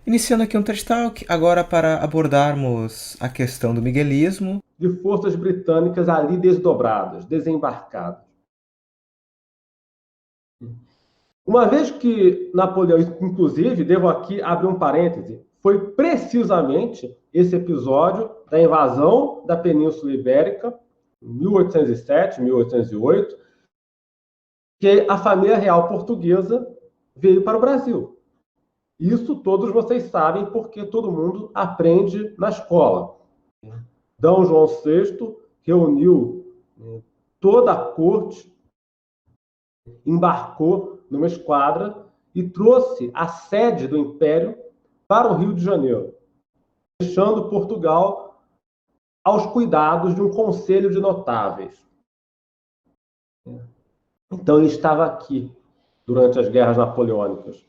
Iniciando aqui um TED Talk, agora para abordarmos a questão do miguelismo. De forças britânicas ali desdobradas, desembarcadas. Uma vez que Napoleão, inclusive, devo aqui abrir um parêntese, foi precisamente esse episódio da invasão da Península Ibérica, em 1807, 1808, que a família real portuguesa veio para o Brasil. Isso todos vocês sabem, porque todo mundo aprende na escola. D. João VI reuniu toda a corte, embarcou numa esquadra e trouxe a sede do Império para o Rio de Janeiro, deixando Portugal aos cuidados de um conselho de notáveis. Então ele estava aqui durante as guerras napoleônicas,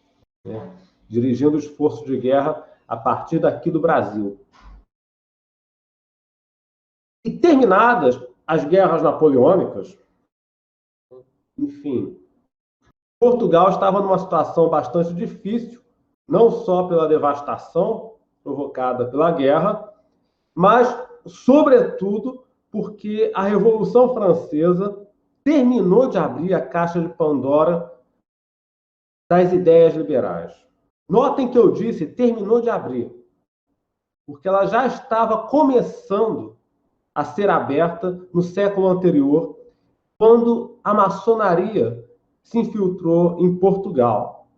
dirigindo o esforço de guerra a partir daqui do Brasil. E terminadas as guerras napoleônicas, enfim, Portugal estava numa situação bastante difícil, não só pela devastação provocada pela guerra, mas, sobretudo, porque a Revolução Francesa terminou de abrir a caixa de Pandora das ideias liberais. Notem que eu disse terminou de abrir, porque ela já estava começando a ser aberta no século anterior, quando a maçonaria se infiltrou em Portugal.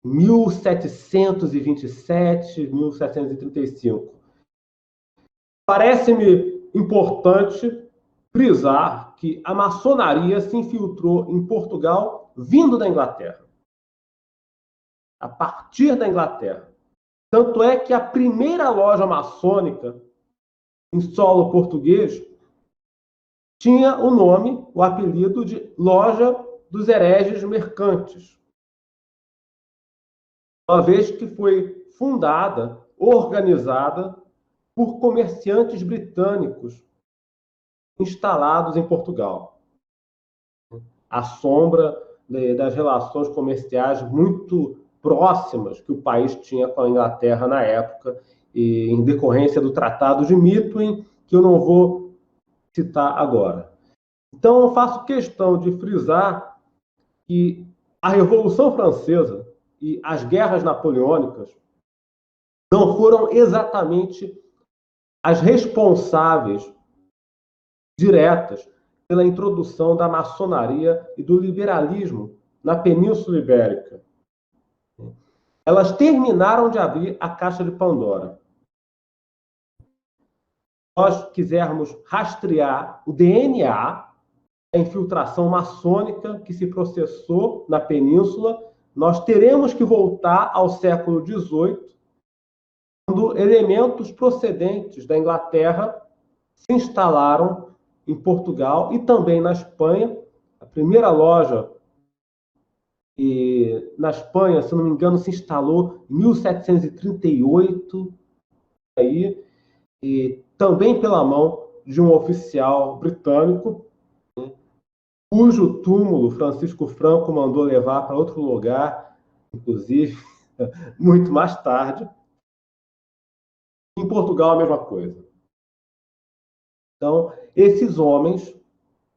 1727, 1735. Parece-me importante frisar que a maçonaria se infiltrou em Portugal vindo da Inglaterra. A partir da Inglaterra. Tanto é que a primeira loja maçônica em solo português tinha o nome, o apelido de Loja dos Hereges Mercantes, uma vez que foi fundada, organizada por comerciantes britânicos instalados em Portugal, à sombra das relações comerciais muito próximas que o país tinha com a Inglaterra na época, e em decorrência do Tratado de Methuen, que eu não vou citar agora. Então, eu faço questão de frisar que a Revolução Francesa e as guerras napoleônicas não foram exatamente as responsáveis diretas pela introdução da maçonaria e do liberalismo na Península Ibérica. Elas terminaram de abrir a caixa de Pandora. Se nós quisermos rastrear o DNA da infiltração maçônica que se processou na Península, nós teremos que voltar ao século XVIII, quando elementos procedentes da Inglaterra se instalaram em Portugal e também na Espanha. A primeira loja na Espanha, se não me engano, se instalou em 1738, aí, e também pela mão de um oficial britânico, cujo túmulo Francisco Franco mandou levar para outro lugar, inclusive, muito mais tarde. Em Portugal, a mesma coisa. Então, esses homens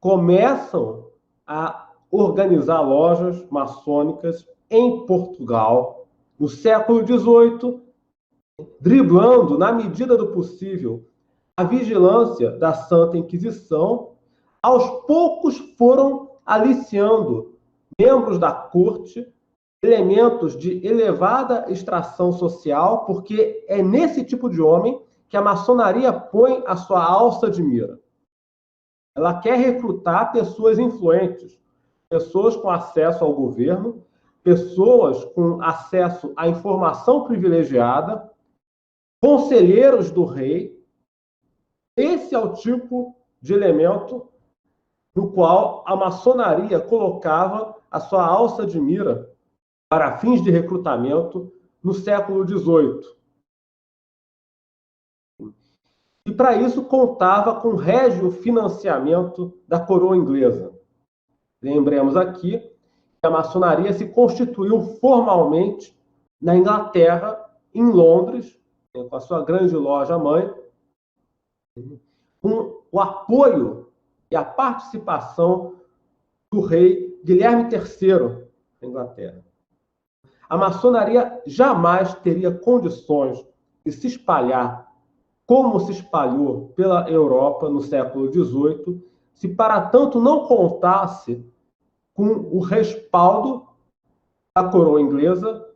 começam a organizar lojas maçônicas em Portugal, no século XVIII, driblando, na medida do possível, a vigilância da Santa Inquisição. Aos poucos foram aliciando membros da corte, elementos de elevada extração social, porque é nesse tipo de homem que a maçonaria põe a sua alça de mira. Ela quer recrutar pessoas influentes, pessoas com acesso ao governo, pessoas com acesso à informação privilegiada, conselheiros do rei. Esse é o tipo de elemento no qual a maçonaria colocava a sua alça de mira para fins de recrutamento no século XVIII. E para isso contava com régio financiamento da coroa inglesa. Lembremos aqui que a maçonaria se constituiu formalmente na Inglaterra, em Londres, com a sua grande loja mãe, com o apoio e a participação do rei Guilherme III da Inglaterra. A maçonaria jamais teria condições de se espalhar como se espalhou pela Europa no século XVIII, se para tanto não contasse com o respaldo da coroa inglesa,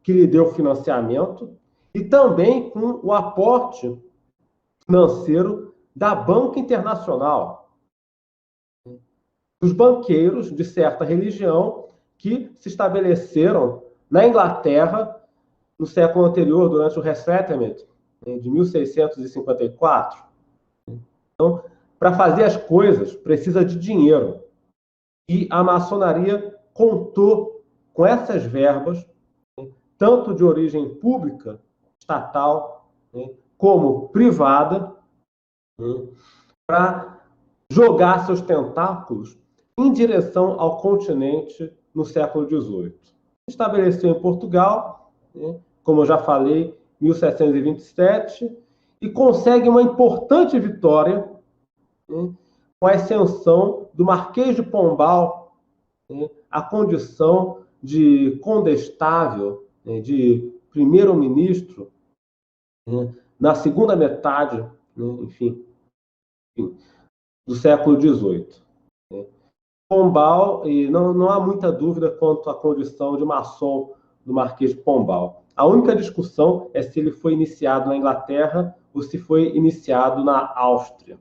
que lhe deu financiamento, e também com o aporte financeiro da Banca Internacional, dos banqueiros de certa religião que se estabeleceram na Inglaterra no século anterior, durante o Resettlement, de 1654. Então, para fazer as coisas, precisa de dinheiro. E a maçonaria contou com essas verbas, tanto de origem pública, estatal, como privada, para jogar seus tentáculos em direção ao continente no século XVIII. Estabeleceu em Portugal, como eu já falei, 1727, e consegue uma importante vitória com a ascensão do Marquês de Pombal à condição de condestável, de primeiro-ministro, na segunda metade, enfim, do século XVIII. Pombal, e não há muita dúvida quanto à condição de maçom do Marquês de Pombal. A única discussão é se ele foi iniciado na Inglaterra ou se foi iniciado na Áustria.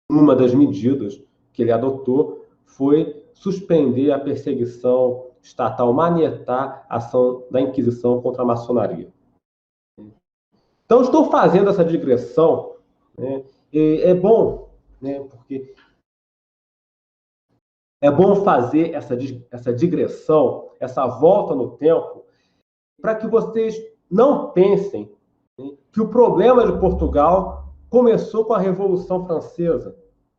Uma das medidas que ele adotou foi suspender a perseguição estatal, manietar a ação da Inquisição contra a maçonaria. Então, estou fazendo essa digressão, é bom, porque é bom fazer essa digressão, essa volta no tempo, para que vocês não pensem que o problema de Portugal começou com a Revolução Francesa,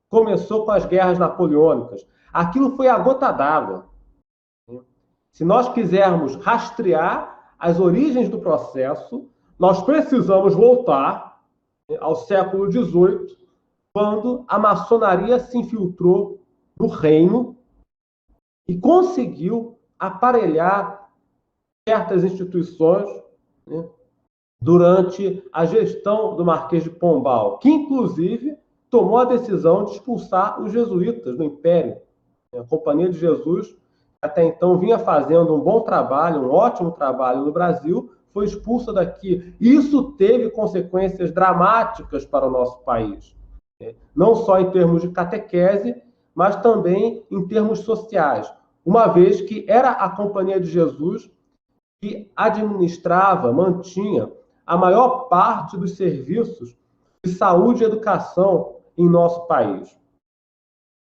começou com as guerras napoleônicas. Aquilo foi a gota d'água. Se nós quisermos rastrear as origens do processo, nós precisamos voltar ao século XVIII, quando a maçonaria se infiltrou no reino e conseguiu aparelhar certas instituições durante a gestão do Marquês de Pombal, que, inclusive, tomou a decisão de expulsar os jesuítas do Império. A Companhia de Jesus, até então, vinha fazendo um bom trabalho, um ótimo trabalho no Brasil, foi expulsa daqui. Isso teve consequências dramáticas para o nosso país, não só em termos de catequese, mas também em termos sociais, uma vez que era a Companhia de Jesus que administrava, mantinha a maior parte dos serviços de saúde e educação em nosso país.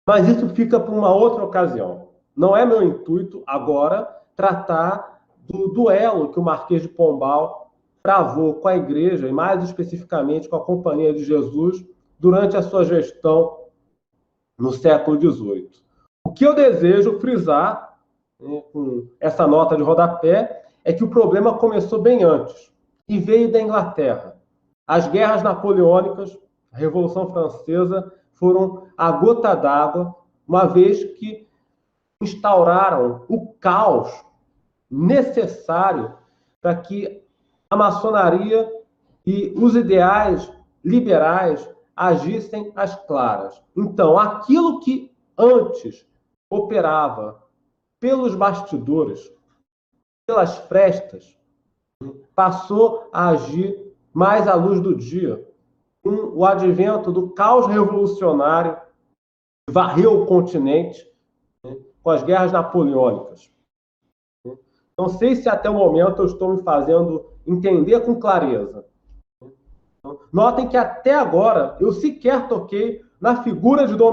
Mas isso fica para uma outra ocasião. Não é meu intuito agora tratar do duelo que o Marquês de Pombal travou com a Igreja, e mais especificamente com a Companhia de Jesus, durante a sua gestão no século XVIII. O que eu desejo frisar, com essa nota de rodapé, é que o problema começou bem antes e veio da Inglaterra. As guerras napoleônicas, a Revolução Francesa, foram a gota d'água, uma vez que instauraram o caos necessário para que a maçonaria e os ideais liberais agissem às claras. Então, aquilo que antes operava pelos bastidores, pelas frestas, passou a agir mais à luz do dia, com o advento do caos revolucionário que varreu o continente, com as guerras napoleônicas. Não sei se até o momento eu estou me fazendo entender com clareza. Notem que até agora eu sequer toquei na figura de Dom